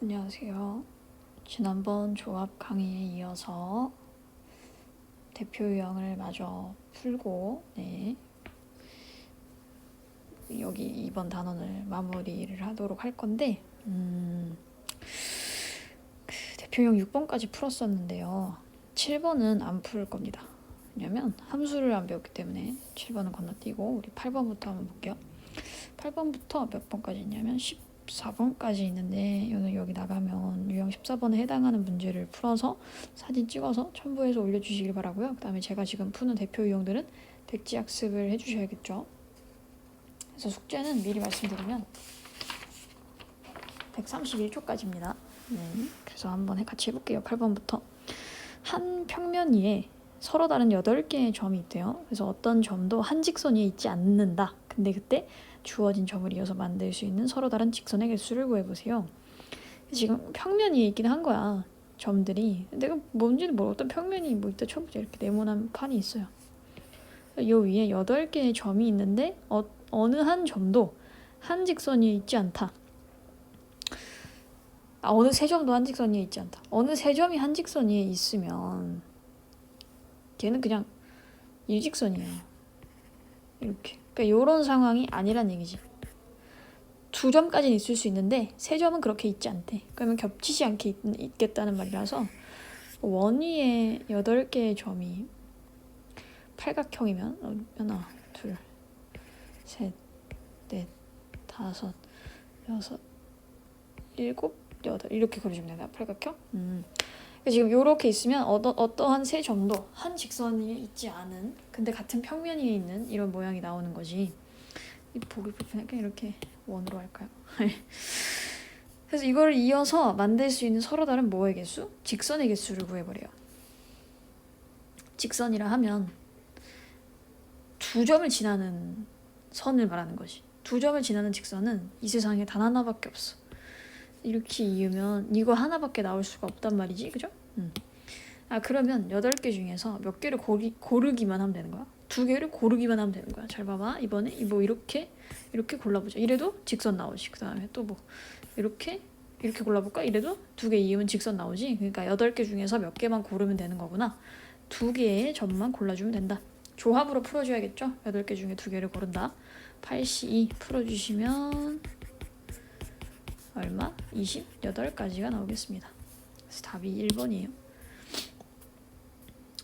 안녕하세요. 지난번 조합 강의에 이어서 대표 유형을 마저 풀고 여기 이번 단원을 마무리를 하도록 할 건데 대표 유형 6번까지 풀었었는데요. 7번은 안 풀 겁니다. 왜냐면 함수를 안 배웠기 때문에 7번은 건너뛰고 우리 8번부터 한번 볼게요. 8번부터 몇 번까지 있냐면 14번까지 있는데 오늘 여기 나가면 유형 14번에 해당하는 문제를 풀어서 사진 찍어서 첨부해서 올려주시길 바라고요. 그 다음에 제가 지금 푸는 대표 유형들은 백지 학습을 해주셔야겠죠. 그래서 숙제는 미리 말씀드리면 131초까지입니다. 그래서 한번 같이 해볼게요. 8번부터 한 평면 위에 서로 다른 8개의 점이 있대요. 그래서 어떤 점도 한 직선 위에 있지 않는다. 근데 그때 주어진 점을 이어서 만들 수 있는 서로 다른 직선의 개수를 구해보세요. 지금 평면 위에 있긴 한 거야. 점들이. 내가 뭔지는 모르고 어떤 평면이 뭐 있다 쳐보자. 이렇게 네모난 칸이 있어요. 이 위에 8개의 점이 있는데 어느 한 점도 한 직선 위에 있지 않다. 어느 세 점도 한 직선 위에 있지 않다. 어느 세 점이 한 직선 위에 있으면 걔는 그냥 일직선이에요. 이렇게. 그러니까 이런 상황이 아니란 얘기지. 2점까지는 있을 수 있는데 3점은 그렇게 있지 않대. 그러면 겹치지 않게 있겠다는 말이라서 원 위에 8개의 점이 팔각형이면 하나, 둘, 셋, 넷, 다섯, 여섯, 일곱, 여덟 이렇게 그려주면 되나? 팔각형? 지금 이렇게 있으면 어떠한 세 점도 한 직선이 있지 않은 근데 같은 평면 위에 있는 이런 모양이 나오는 거지. 보기 불편하게 이렇게 원으로 할까요? 그래서 이걸 이어서 만들 수 있는 서로 다른 뭐의 개수? 직선의 개수를 구해버려요. 직선이라 하면 2점을 지나는 선을 말하는 것이. 2점을 지나는 직선은 이 세상에 단 하나밖에 없어. 이렇게 이으면 이거 하나밖에 나올 수가 없단 말이지, 그죠? 그러면 8개 중에서 몇 개를 고르기만 하면 되는 거야. 2개를 고르기만 하면 되는 거야. 잘 봐봐. 이번에 뭐 이렇게 골라보자. 이래도 직선 나오지. 그 다음에 또 뭐 이렇게 골라볼까? 이래도 2개 이으면 직선 나오지. 그러니까 8개 중에서 몇 개만 고르면 되는 거구나. 2개의 점만 골라주면 된다. 조합으로 풀어줘야겠죠? 8개 중에 2개를 고른다. 8C2 풀어주시면 얼마? 28까지가 나오겠습니다. 그래서 답이 1번이에요.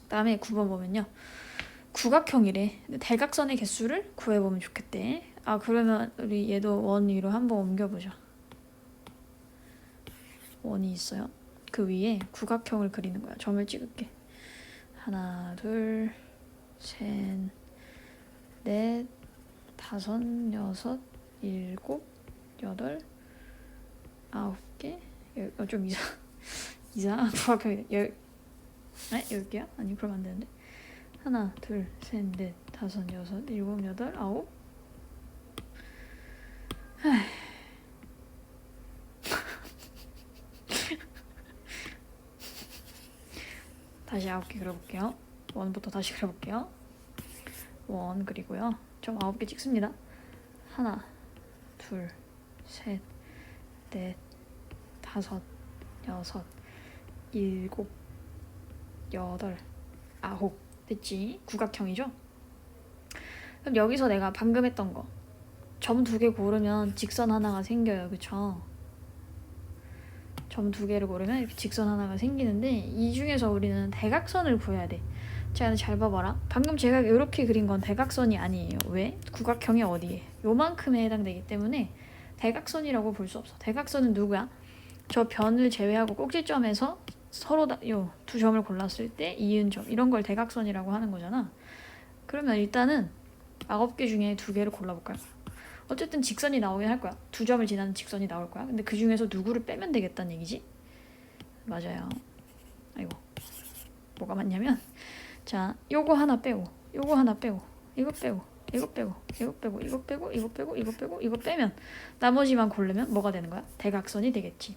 다음에 9번 보면요. 구각형이래. 대각선의 개수를 구해보면 좋겠대. 그러면 우리 얘도 원 위로 한번 옮겨보자. 원이 있어요. 그 위에 구각형을 그리는 거야. 점을 찍을게. 하나, 둘, 셋, 넷, 다섯, 여섯, 일곱, 여덟, 9개? 좀 이상한 구각형이 10개야? 아니 그럼 안 되는데. 하나, 둘, 셋, 넷, 다섯, 여섯, 일곱, 여덟, 9. 다시 9개 그려볼게요. 원부터 다시 그려볼게요. 원 그리고요. 점 9개 찍습니다. 하나, 둘, 셋, 넷, 다섯, 여섯, 일곱, 여덟, 9. 됐지? 구각형이죠? 그럼 여기서 내가 방금 했던 거 점 2개 고르면 직선 하나가 생겨요. 그쵸? 점 2개를 고르면 이렇게 직선 하나가 생기는데 이 중에서 우리는 대각선을 구해야 돼. 자, 잘 봐봐라. 방금 제가 이렇게 그린 건 대각선이 아니에요. 왜? 구각형이 어디에? 요만큼에 해당되기 때문에 대각선이라고 볼 수 없어. 대각선은 누구야? 저 변을 제외하고 꼭지점에서 서로 요 2점을 골랐을 때 이은 점 이런 걸 대각선이라고 하는 거잖아. 그러면 일단은 9개 중에 2개를 골라볼까요? 어쨌든 직선이 나오긴 할 거야. 2점을 지나는 직선이 나올 거야. 근데 그 중에서 누구를 빼면 되겠다는 얘기지? 맞아요. 아이고 뭐가 맞냐면 자 요거 하나 빼고 요거 하나 빼고 이거 빼고 이거 빼고 이거 빼고 이거 빼고 이거 빼고 이거 빼고 이거 빼면 나머지만 고르면 뭐가 되는 거야? 대각선이 되겠지.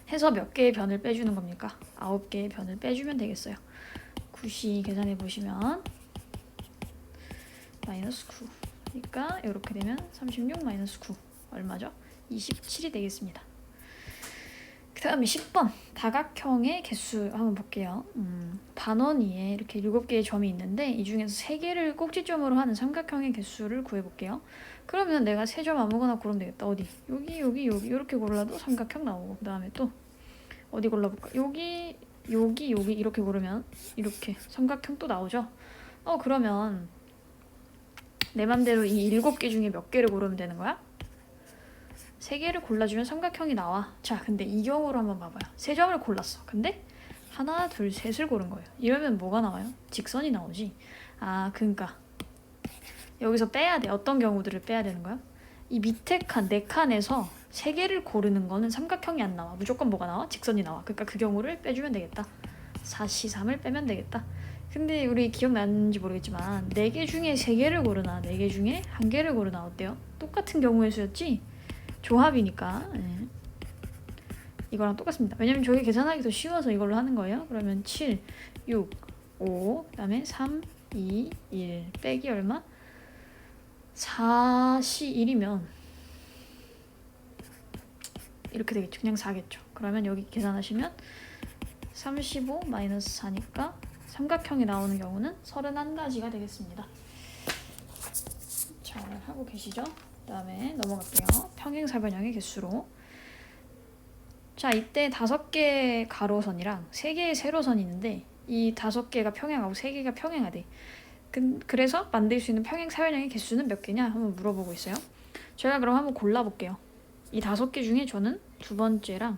해서 몇 개의 변을 빼주는 겁니까? 9개의 변을 빼주면 되겠어요. 9시 계산해 보시면 마이너스 9. 그러니까 이렇게 되면 36 마이너스 9 얼마죠? 27이 되겠습니다. 그 다음에 10번 다각형의 개수 한번 볼게요. 반원 위에 이렇게 7개의 점이 있는데 이 중에서 3개를 꼭지점으로 하는 삼각형의 개수를 구해볼게요. 그러면 내가 3점 아무거나 고르면 되겠다. 어디? 여기 이렇게 골라도 삼각형 나오고, 그 다음에 또 어디 골라볼까? 여기 이렇게 고르면 이렇게 삼각형 또 나오죠. 그러면 내 맘대로 이 7개 중에 몇 개를 고르면 되는 거야? 3개를 골라주면 삼각형이 나와. 자, 근데 이 경우로 한번 봐봐요. 3점을 골랐어. 근데 하나, 둘, 셋을 고른 거예요. 이러면 뭐가 나와요? 직선이 나오지. 그러니까 여기서 빼야 돼. 어떤 경우들을 빼야 되는 거야? 이 밑에 칸, 4칸에서 3개를 고르는 거는 삼각형이 안 나와. 무조건 뭐가 나와? 직선이 나와. 그러니까 그 경우를 빼주면 되겠다. 4시 3을 빼면 되겠다. 근데 우리 기억나는지 모르겠지만 4개 중에 3개를 고르나 4개 중에 1개를 고르나 어때요? 똑같은 경우의 수였지? 조합이니까 이거랑 똑같습니다. 왜냐면 저게 계산하기 더 쉬워서 이걸로 하는 거예요. 그러면 7, 6, 5, 그 다음에 3, 2, 1 빼기 얼마? 4시 1이면 이렇게 되겠죠. 그냥 4겠죠. 그러면 여기 계산하시면 35 마이너스 4니까 삼각형이 나오는 경우는 31가지가 되겠습니다. 잘 하고 계시죠? 그 다음에 넘어갈게요. 평행사변형의 개수로. 자, 이때 5개의 가로선이랑 3개의 세로선이 있는데 이 5개가 평행하고 3개가 평행하대. 그래서 만들 수 있는 평행사변형의 개수는 몇 개냐? 한번 물어보고 있어요. 제가 그럼 한번 골라볼게요. 이 5개 중에 저는 2번째랑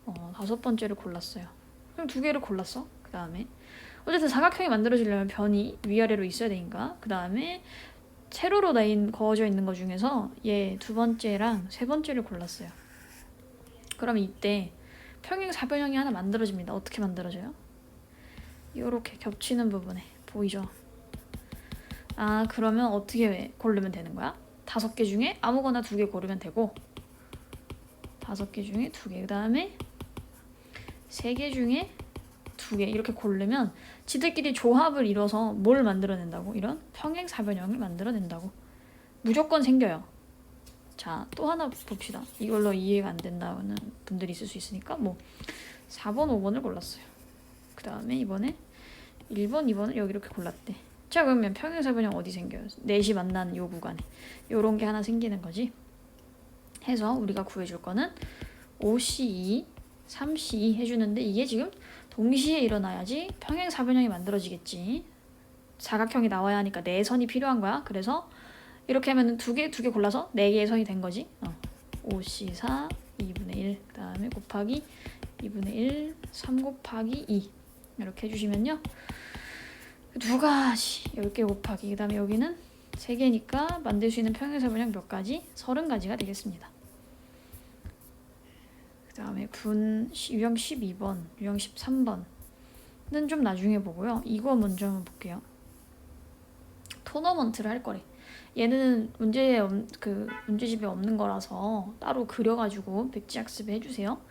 5번째를 골랐어요. 그럼 2개를 골랐어. 그 다음에 어쨌든 사각형이 만들어지려면 변이 위아래로 있어야 되니까 그 다음에 세로로 그어져 있는 것 중에서 얘 2번째랑 3번째를 골랐어요. 그럼 이때 평행사변형이 하나 만들어집니다. 어떻게 만들어져요? 이렇게 겹치는 부분에 보이죠? 그러면 어떻게 고르면 되는 거야? 5개 중에 아무거나 2개 고르면 되고 5개 중에 2개, 그 다음에 3개 중에 2개 이렇게 고르면 지들끼리 조합을 이뤄서 뭘 만들어낸다고? 이런 평행사변형을 만들어낸다고. 무조건 생겨요. 자, 또 하나 봅시다. 이걸로 이해가 안 된다는 분들이 있을 수 있으니까 4번, 5번을 골랐어요. 그 다음에 이번에 1번, 2번을 여기 이렇게 골랐대. 자, 그러면 평행사변형 어디 생겨요? 넷이 만나는 요 구간에 요런 게 하나 생기는 거지. 해서 우리가 구해줄 거는 5C2, 3C2 해주는데 이게 지금 동시에 일어나야지 평행사변형이 만들어지겠지. 사각형이 나와야 하니까 4선이 필요한 거야. 그래서 이렇게 하면 2개 골라서 4개의 선이 된 거지. 5C4 2분의 1, 그 다음에 곱하기 2분의 1, 3 곱하기 2 이렇게 해주시면요. 2가지 10개 곱하기 그 다음에 여기는 3개니까 만들 수 있는 평행사변형 몇 가지? 30가지가 되겠습니다. 그 다음에 유형 12번, 유형 13번은 좀 나중에 보고요. 이거 먼저 한번 볼게요. 토너먼트를 할 거래. 얘는 문제집에 없는 거라서 따로 그려가지고 백지학습 해주세요.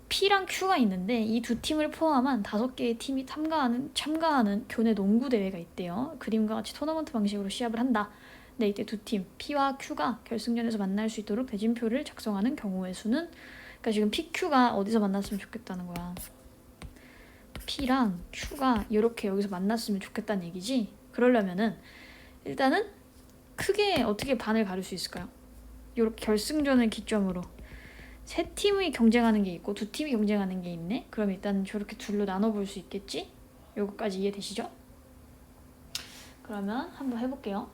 P랑 Q가 있는데 이 두 팀을 포함한 5개의 팀이 참가하는 교내 농구 대회가 있대요. 그림과 같이 토너먼트 방식으로 시합을 한다. 네, 이때 두 팀 P와 Q가 결승전에서 만날 수 있도록 대진표를 작성하는 경우의 수는, 그러니까 지금 PQ가 어디서 만났으면 좋겠다는 거야. P랑 Q가 이렇게 여기서 만났으면 좋겠다는 얘기지. 그러려면은 일단은 크게 어떻게 반을 가릴 수 있을까요? 이렇게 결승전을 기점으로 3팀이 경쟁하는 게 있고 2팀이 경쟁하는 게 있네? 그럼 일단 저렇게 둘로 나눠볼 수 있겠지? 요거까지 이해되시죠? 그러면 한번 해볼게요.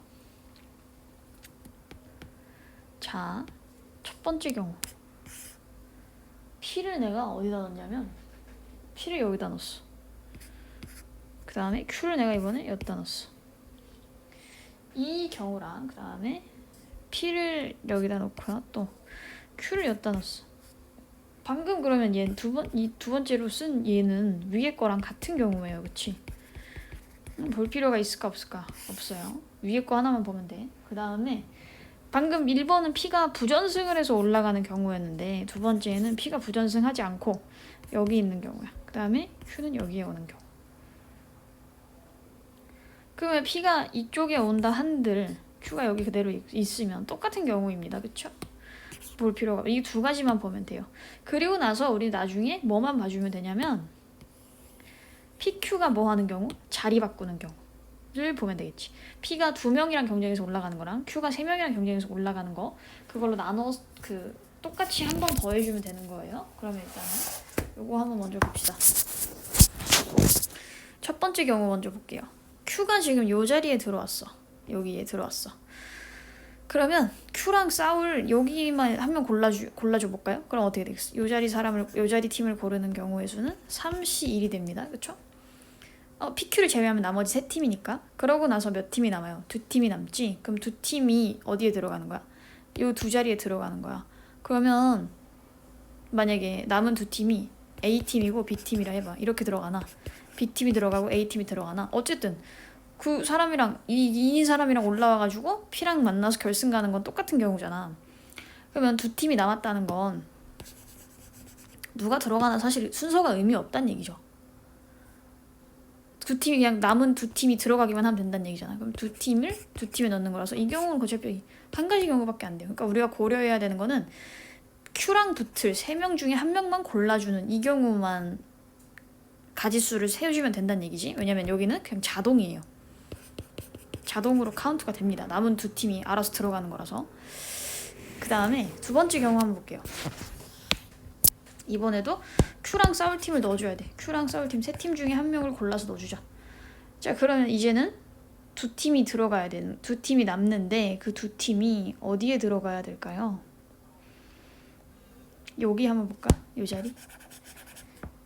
자, 첫 번째 경우 P를 내가 어디다 넣었냐면 P를 여기다 넣었어. 그 다음에 Q를 내가 이번에 여기다 넣었어. 이 경우랑 그 다음에 P를 여기다 놓고요. 또 Q를 여기다 넣었어. 방금 그러면 얘는 이 두 번째로 쓴 얘는 위에 거랑 같은 경우예요. 그치? 볼 필요가 있을까 없을까? 없어요. 위에 거 하나만 보면 돼. 그 다음에 방금 1번은 P가 부전승을 해서 올라가는 경우였는데 두 번째는 P가 부전승하지 않고 여기 있는 경우야. 그 다음에 Q는 여기에 오는 경우. 그러면 P가 이쪽에 온다 한들 Q가 여기 그대로 있으면 똑같은 경우입니다. 그쵸? 볼 필요가 이 두 가지만 보면 돼요. 그리고 나서 우리 나중에 뭐만 봐주면 되냐면 PQ가 뭐 하는 경우? 자리 바꾸는 경우를 보면 되겠지. P가 2명이랑 경쟁해서 올라가는 거랑 Q가 3명이랑 경쟁해서 올라가는 거 그걸로 나눠 똑같이 한 번 더 해주면 되는 거예요. 그러면 일단은 요거 한번 먼저 봅시다. 첫 번째 경우 먼저 볼게요. Q가 지금 요 자리에 들어왔어. 여기에 들어왔어. 그러면 Q랑 싸울 여기만 한 명 골라줘 볼까요? 그럼 어떻게 되겠어? 요 자리 팀을 고르는 경우의 수는 3C1이 됩니다. 그쵸? PQ를 제외하면 나머지 3팀이니까. 그러고 나서 몇 팀이 남아요? 2팀이 남지? 그럼 2팀이 어디에 들어가는 거야? 요 두 자리에 들어가는 거야. 그러면 만약에 남은 2팀이 A팀이고 B팀이라 해봐. 이렇게 들어가나? B팀이 들어가고 A팀이 들어가나? 어쨌든 그 사람이랑 이 사람이랑 올라와가지고 P랑 만나서 결승 가는 건 똑같은 경우잖아. 그러면 2팀이 남았다는 건 누가 들어가나 사실 순서가 의미 없다는 얘기죠. 2팀이 그냥 남은 2팀이 들어가기만 하면 된다는 얘기잖아. 그럼 2팀에 넣는 거라서 이 경우는 어차피 한 가지 경우밖에 안 돼요. 그러니까 우리가 고려해야 되는 거는 Q랑 붙을 3명 중에 1명만 골라주는 이 경우만 가지수를 세워주면 된다는 얘기지. 왜냐면 여기는 그냥 자동이에요. 자동으로 카운트가 됩니다. 남은 2팀이 알아서 들어가는 거라서. 그 다음에 두 번째 경우 한번 볼게요. 이번에도 Q랑 싸울 팀을 넣어줘야 돼. Q랑 싸울 팀 3팀 중에 1명을 골라서 넣어주자. 자, 그러면 이제는 2팀이 들어가야 되는 2팀이 남는데 그 2팀이 어디에 들어가야 될까요? 여기 한번 볼까? 이 자리.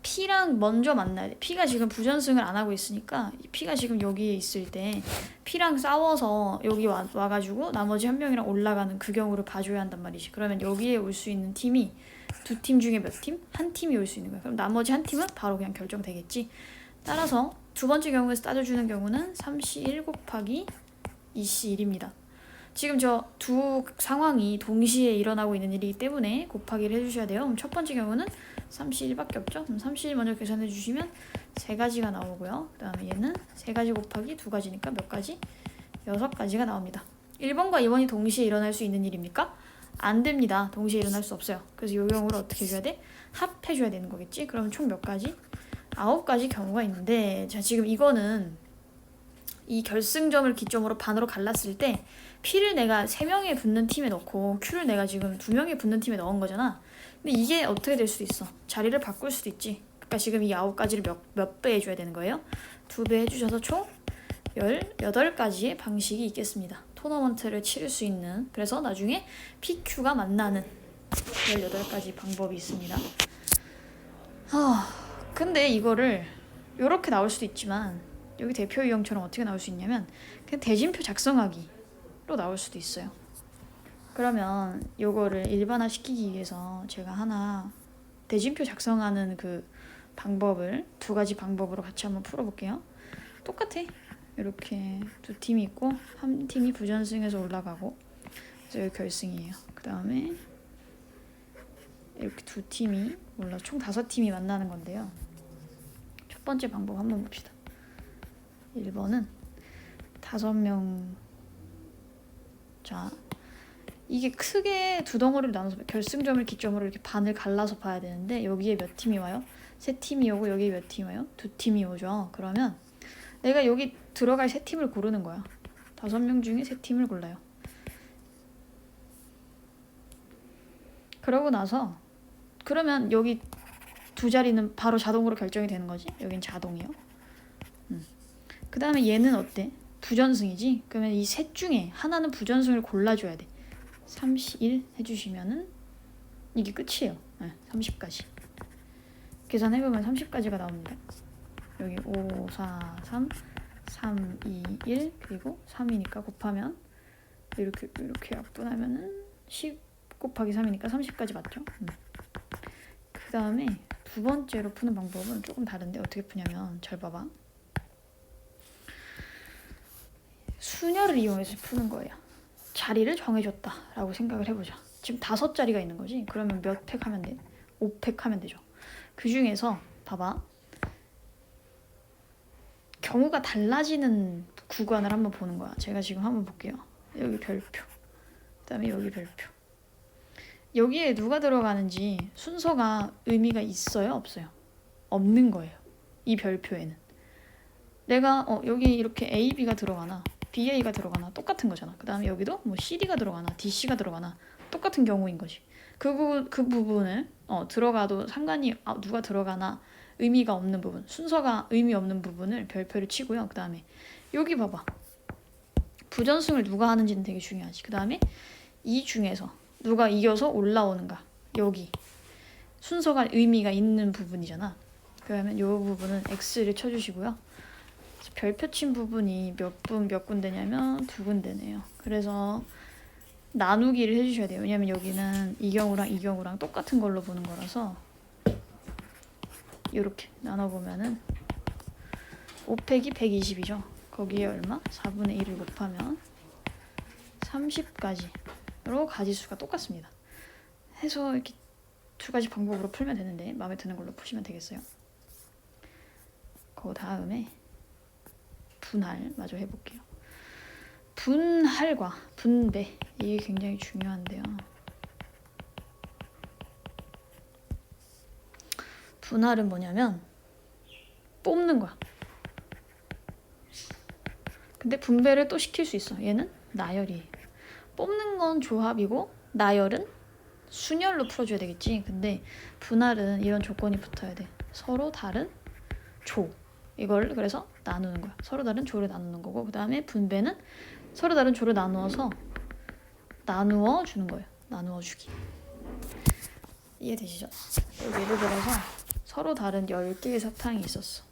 P랑 먼저 만나야 돼. P가 지금 부전승을 안 하고 있으니까 P가 지금 여기에 있을 때 P랑 싸워서 여기 와가지고 나머지 1명이랑 올라가는 그 경우를 봐줘야 한단 말이지. 그러면 여기에 올 수 있는 팀이 2팀 중에 몇 팀? 한 팀이 올 수 있는 거야. 그럼 나머지 한 팀은 바로 그냥 결정되겠지. 따라서 두 번째 경우에서 따져주는 경우는 3C1 곱하기 2C1입니다. 지금 저 두 상황이 동시에 일어나고 있는 일이기 때문에 곱하기를 해주셔야 돼요. 그럼 첫 번째 경우는 3C1밖에 없죠. 그럼 3C1 먼저 계산해 주시면 3가지가 나오고요. 그 다음에 얘는 3가지 곱하기 2가지니까 몇 가지? 6가지가 나옵니다. 1번과 2번이 동시에 일어날 수 있는 일입니까? 안 됩니다. 동시에 일어날 수 없어요. 그래서 이 경우를 어떻게 해줘야 돼? 합해줘야 되는 거겠지? 그럼 총 몇 가지? 9가지 경우가 있는데, 자, 지금 이거는 이 결승점을 기점으로 반으로 갈랐을 때 P를 내가 3명에 붙는 팀에 넣고 Q를 내가 지금 2명에 붙는 팀에 넣은 거잖아. 근데 이게 어떻게 될 수도 있어. 자리를 바꿀 수도 있지. 그러니까 지금 이 9가지를 몇 배 해줘야 되는 거예요? 2배 해주셔서 총 18가지의 방식이 있겠습니다. 토너먼트를 치를 수 있는. 그래서 나중에 PQ가 만나는 18가지 방법이 있습니다. 근데 이거를 이렇게 나올 수도 있지만 여기 대표 유형처럼 어떻게 나올 수 있냐면 그냥 대진표 작성하기로 나올 수도 있어요. 그러면 요거를 일반화 시키기 위해서 제가 하나 대진표 작성하는 그 방법을 2가지 방법으로 같이 한번 풀어볼게요. 똑같아. 이렇게 2팀이 있고 한 팀이 부전승에서 올라가고 그래서 여기 결승이에요. 그 다음에 이렇게 2팀이 총 5팀이 만나는 건데요. 첫 번째 방법 한번 봅시다. 1번은 5명. 자, 이게 크게 두 덩어리로 나눠서 결승점을 기점으로 이렇게 반을 갈라서 봐야 되는데 여기에 몇 팀이 와요? 3팀이 오고 여기에 몇 팀이 와요? 2팀이 오죠. 그러면 내가 여기 들어갈 3팀을 고르는 거야. 5명 중에 3팀을 골라요. 그러고 나서 그러면 여기 2자리는 바로 자동으로 결정이 되는 거지. 여긴 자동이요. 그 다음에 얘는 어때? 부전승이지? 그러면 이 셋 중에 하나는 부전승을 골라줘야 돼. 31 해주시면은 이게 끝이에요. 30까지. 계산해보면 30까지가 나옵니다. 여기 5, 4, 3, 3, 2, 1 그리고 3이니까 곱하면 이렇게 약분하면은 10 곱하기 3이니까 30까지 맞죠? 그 다음에 두 번째로 푸는 방법은 조금 다른데 어떻게 푸냐면 잘 봐봐. 수녀를 이용해서 푸는 거예요. 자리를 정해줬다 라고 생각을 해보자. 지금 5자리가 있는 거지. 그러면 몇 팩 하면 돼? 5팩 하면 되죠. 그 중에서 봐봐. 경우가 달라지는 구간을 한번 보는 거야. 제가 지금 한번 볼게요. 여기 별표, 그 다음에 여기 별표. 여기에 누가 들어가는지 순서가 의미가 있어요? 없어요? 없는 거예요. 이 별표에는. 내가 여기 이렇게 A, B가 들어가나 BA가 들어가나 똑같은 거잖아. 그 다음에 여기도 뭐 CD가 들어가나 DC가 들어가나 똑같은 경우인 거지. 그 부분을 들어가도 상관이 누가 들어가나 의미가 없는 부분, 순서가 의미 없는 부분을 별표를 치고요. 그 다음에 여기 봐봐. 부전승을 누가 하는지는 되게 중요하지. 그 다음에 이 중에서 누가 이겨서 올라오는가. 여기 순서가 의미가 있는 부분이잖아. 그러면 이 부분은 X를 쳐주시고요. 별표 친 부분이 몇 군데냐면 2군데네요. 그래서 나누기를 해주셔야 돼요. 왜냐면 여기는 이 경우랑 이 경우랑 똑같은 걸로 보는 거라서 이렇게 나눠보면은 5 빼기 120이죠. 거기에 얼마? 4분의 1을 곱하면 30까지로 가지수가 똑같습니다. 해서 이렇게 2가지 방법으로 풀면 되는데 마음에 드는 걸로 푸시면 되겠어요. 그 다음에 분할 마저 해볼게요. 분할과 분배 이게 굉장히 중요한데요. 분할은 뭐냐면 뽑는 거야. 근데 분배를 또 시킬 수 있어. 얘는 나열이에요. 뽑는 건 조합이고 나열은 순열로 풀어줘야 되겠지. 근데 분할은 이런 조건이 붙어야 돼. 서로 다른 조. 이걸 그래서 나누는 거야. 서로 다른 조를 나누는 거고, 그 다음에 분배는 서로 다른 조를 나누어서 나누어 주는 거예요. 나누어 주기. 이해되시죠? 예를 들어서 서로 다른 10개의 사탕이 있었어.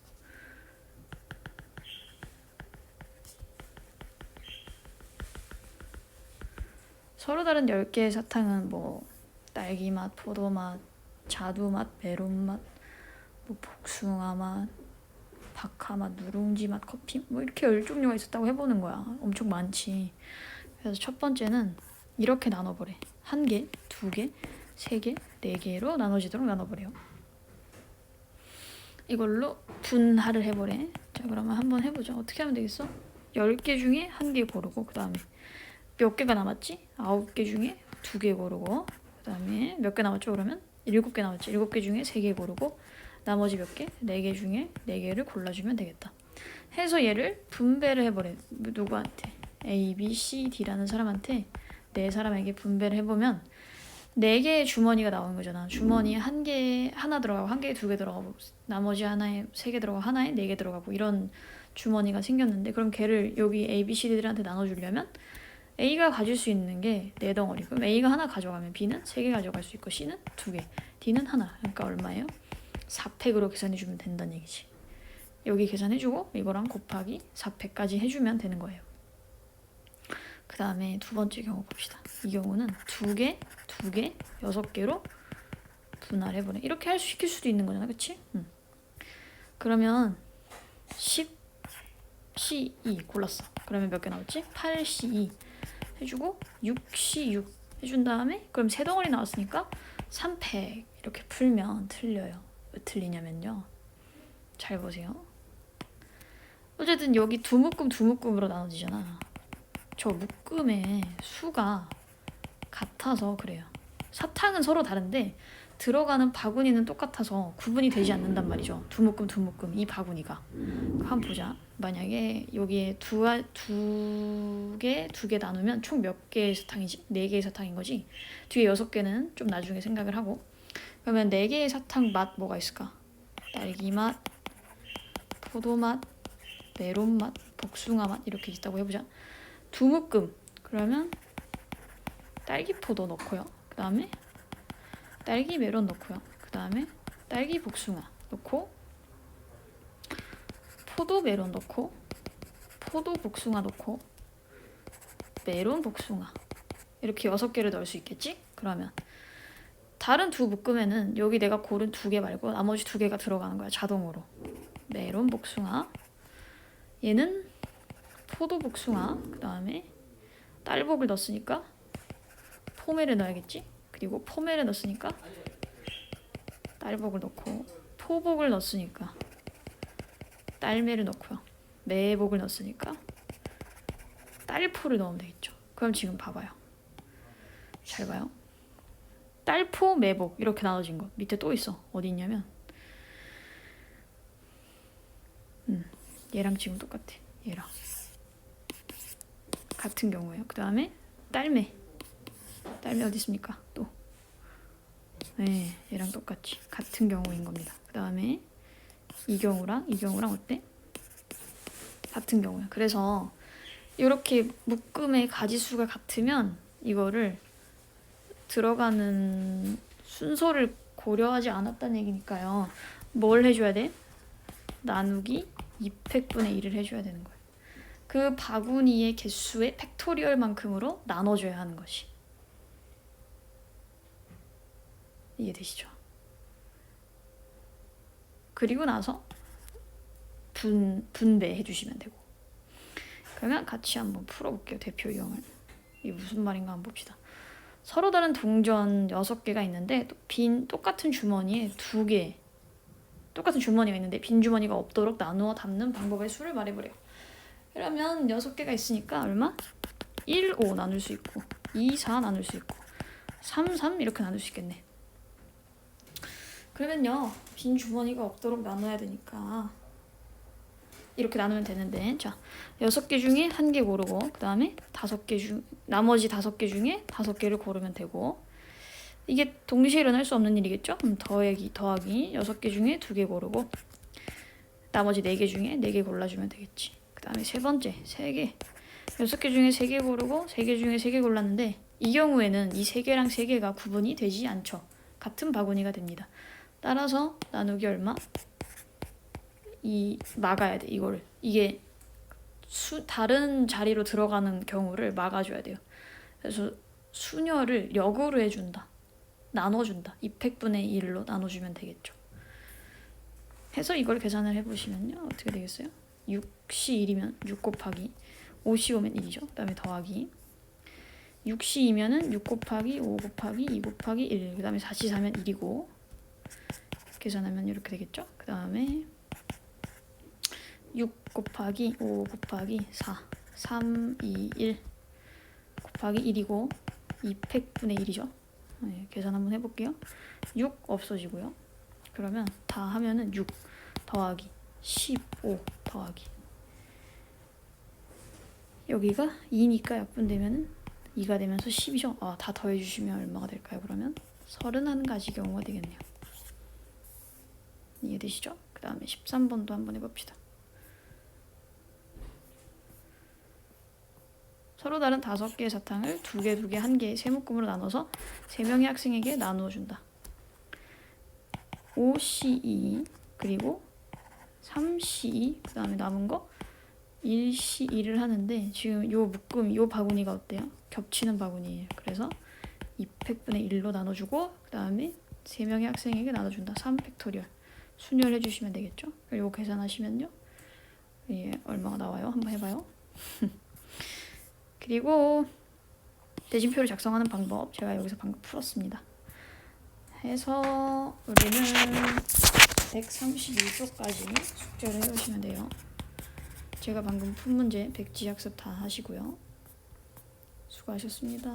서로 다른 10개의 사탕은 뭐 딸기맛, 포도맛, 자두맛, 메론맛, 뭐 복숭아맛, 박하맛, 누룽지맛, 커피 뭐 이렇게 10종류가 있었다고 해보는 거야. 엄청 많지. 그래서 첫 번째는 이렇게 나눠보래. 1개, 2개, 3개, 4개로 나눠지도록 나눠보래요. 이걸로 분할을 해보래. 자, 그러면 한번 해보죠. 어떻게 하면 되겠어? 10개 중에 1개 고르고, 그 다음에 몇 개가 남았지? 9개 중에 2개 고르고, 그 다음에 몇 개 남았죠? 그러면 7개 남았지. 7개 중에 3개 고르고, 나머지 몇 개? 4개 중에 4개를 골라주면 되겠다. 해서 얘를 분배를 해버려. 누구한테? A, B, C, D라는 사람한테 4사람에게 분배를 해보면 4개의 주머니가 나오는 거잖아. 주머니에 1개 하나 들어가고 1개에 2개 들어가고 나머지 하나에 3개 들어가고 하나에 4개 들어가고 이런 주머니가 생겼는데, 그럼 걔를 여기 A, B, C, D들한테 나눠주려면 A가 가질 수 있는 게 4덩어리. 그럼 A가 하나 가져가면 B는 3개 가져갈 수 있고 C는 2개, D는 하나. 그러니까 얼마예요? 4팩으로 계산해주면 된다는 얘기지. 여기 계산해주고 이거랑 곱하기 4팩까지 해주면 되는 거예요. 그 다음에 두 번째 경우 봅시다. 이 경우는 2개, 2개, 6개로 분할해보래. 이렇게 시킬 수도 있는 거잖아, 그치? 그러면 10C2 골랐어. 그러면 몇 개 나왔지? 8C2 해주고 6C6 해준 다음에 그럼 3덩어리 나왔으니까 3팩 이렇게 풀면 틀려요. 왜 틀리냐면요. 잘 보세요. 어쨌든 여기 두 묶음으로 나눠지잖아. 저 묶음의 수가 같아서 그래요. 사탕은 서로 다른데 들어가는 바구니는 똑같아서 구분이 되지 않는단 말이죠. 두 묶음 이 바구니가. 한번 보자. 만약에 여기에 두 개 나누면 총 몇 개의 사탕이지? 4개의 사탕인 거지. 뒤에 6개는 좀 나중에 생각을 하고. 그러면 4개의 사탕 맛 뭐가 있을까? 딸기맛, 포도맛, 메론맛, 복숭아맛 이렇게 있다고 해보자. 두 묶음. 그러면 딸기 포도 넣고요. 그 다음에 딸기 메론 넣고요. 그 다음에 딸기 복숭아 넣고 포도 메론 넣고 포도 복숭아 넣고 메론 복숭아 이렇게 6개를 넣을 수 있겠지? 그러면 다른 두 묶음에는 여기 내가 고른 2개 말고 나머지 2개가 들어가는 거야. 자동으로. 메론 복숭아, 얘는 포도 복숭아, 그 다음에 딸복을 넣었으니까 포메를 넣어야겠지? 그리고 포메를 넣었으니까 딸복을 넣고, 포복을 넣었으니까 딸매를 넣고요. 매복을 넣었으니까 딸포를 넣으면 되겠죠. 그럼 지금 봐봐요. 잘 봐요. 딸포, 매복 이렇게 나눠진 거. 밑에 또 있어. 어디 있냐면 얘랑 지금 똑같아. 얘랑 같은 경우예요. 그 다음에 딸매 어디 있습니까? 또 네, 얘랑 똑같이 같은 경우인 겁니다. 그 다음에 이 경우랑 어때? 같은 경우야. 그래서 이렇게 묶음의 가지수가 같으면 이거를 들어가는 순서를 고려하지 않았다는 얘기니까요. 뭘 해줘야 돼? 나누기 2팩분의 1을 해줘야 되는 거예요. 그 바구니의 개수의 팩토리얼만큼으로 나눠줘야 하는 것이. 이해되시죠? 그리고 나서 분배해 주시면 되고. 그러면 같이 한번 풀어볼게요. 대표 유형을. 이게 무슨 말인가 한번 봅시다. 서로 다른 동전 6개가 있는데 똑같은 주머니에 2개 똑같은 주머니가 있는데 빈 주머니가 없도록 나누어 담는 방법의 수를 말해보래요. 그러면 6개가 있으니까 얼마? 1, 5 나눌 수 있고 2, 4 나눌 수 있고 3, 3 이렇게 나눌 수 있겠네. 그러면요. 빈 주머니가 없도록 나눠야 되니까 이렇게 나누면 되는데 자 6개 중에 1개 고르고 그 다음에 나머지 5개 중에 5개를 고르면 되고 이게 동시에 일어날 수 없는 일이겠죠? 그럼 더하기 6개 중에 2개 고르고 나머지 4개 중에 4개 골라주면 되겠지. 그 다음에 세 번째 3개 6개 중에 3개 고르고 3개 중에 3개 골랐는데 이 경우에는 이 3개랑 3개가 구분이 되지 않죠. 같은 바구니가 됩니다. 따라서 나누기 얼마? 막아야 돼. 이게 다른 자리로 들어가는 경우를 막아줘야 돼요. 그래서 수녀를 역으로 해준다. 나눠준다. 2팩분의 1로 나눠주면 되겠죠. 해서 이걸 계산을 해보시면요. 어떻게 되겠어요? 6이 1이면 6 곱하기 5이 5면 1이죠. 그 다음에 더하기 6이 2면은 6 곱하기 5 곱하기 2 곱하기 1. 그 다음에 4이 4면 1이고 계산하면 이렇게 되겠죠. 그 다음에 6 곱하기 5 곱하기 4 3, 2, 1 곱하기 1이고 2팩분의 1이죠. 네, 계산 한번 해볼게요. 6 없어지고요. 그러면 다 하면은 6 더하기 15 더하기 여기가 2니까 약분되면은 2가 되면서 10이죠. 다 더해주시면 얼마가 될까요? 그러면 31가지 경우가 되겠네요. 이해되시죠? 그 다음에 13번도 한번 해봅시다. 서로 다른 5개의 사탕을 2개, 1개의 세 묶음으로 나눠서 3명의 학생에게 나누어 준다. 5C2 그리고 3C2 그 다음에 남은 거 1C2를 하는데 지금 요 묶음, 요 바구니가 어때요? 겹치는 바구니예요. 그래서 2팩분의 1로 나눠주고 그 다음에 3명의 학생에게 나눠준다. 3팩토리얼 순열 해주시면 되겠죠? 그리고 계산하시면요. 예, 얼마가 나와요? 한번 해봐요. 그리고 대진표를 작성하는 방법 제가 여기서 방금 풀었습니다. 해서 우리는 131쪽까지 숙제를 해오시면 돼요. 제가 방금 푼 문제 백지학습 다 하시고요. 수고하셨습니다.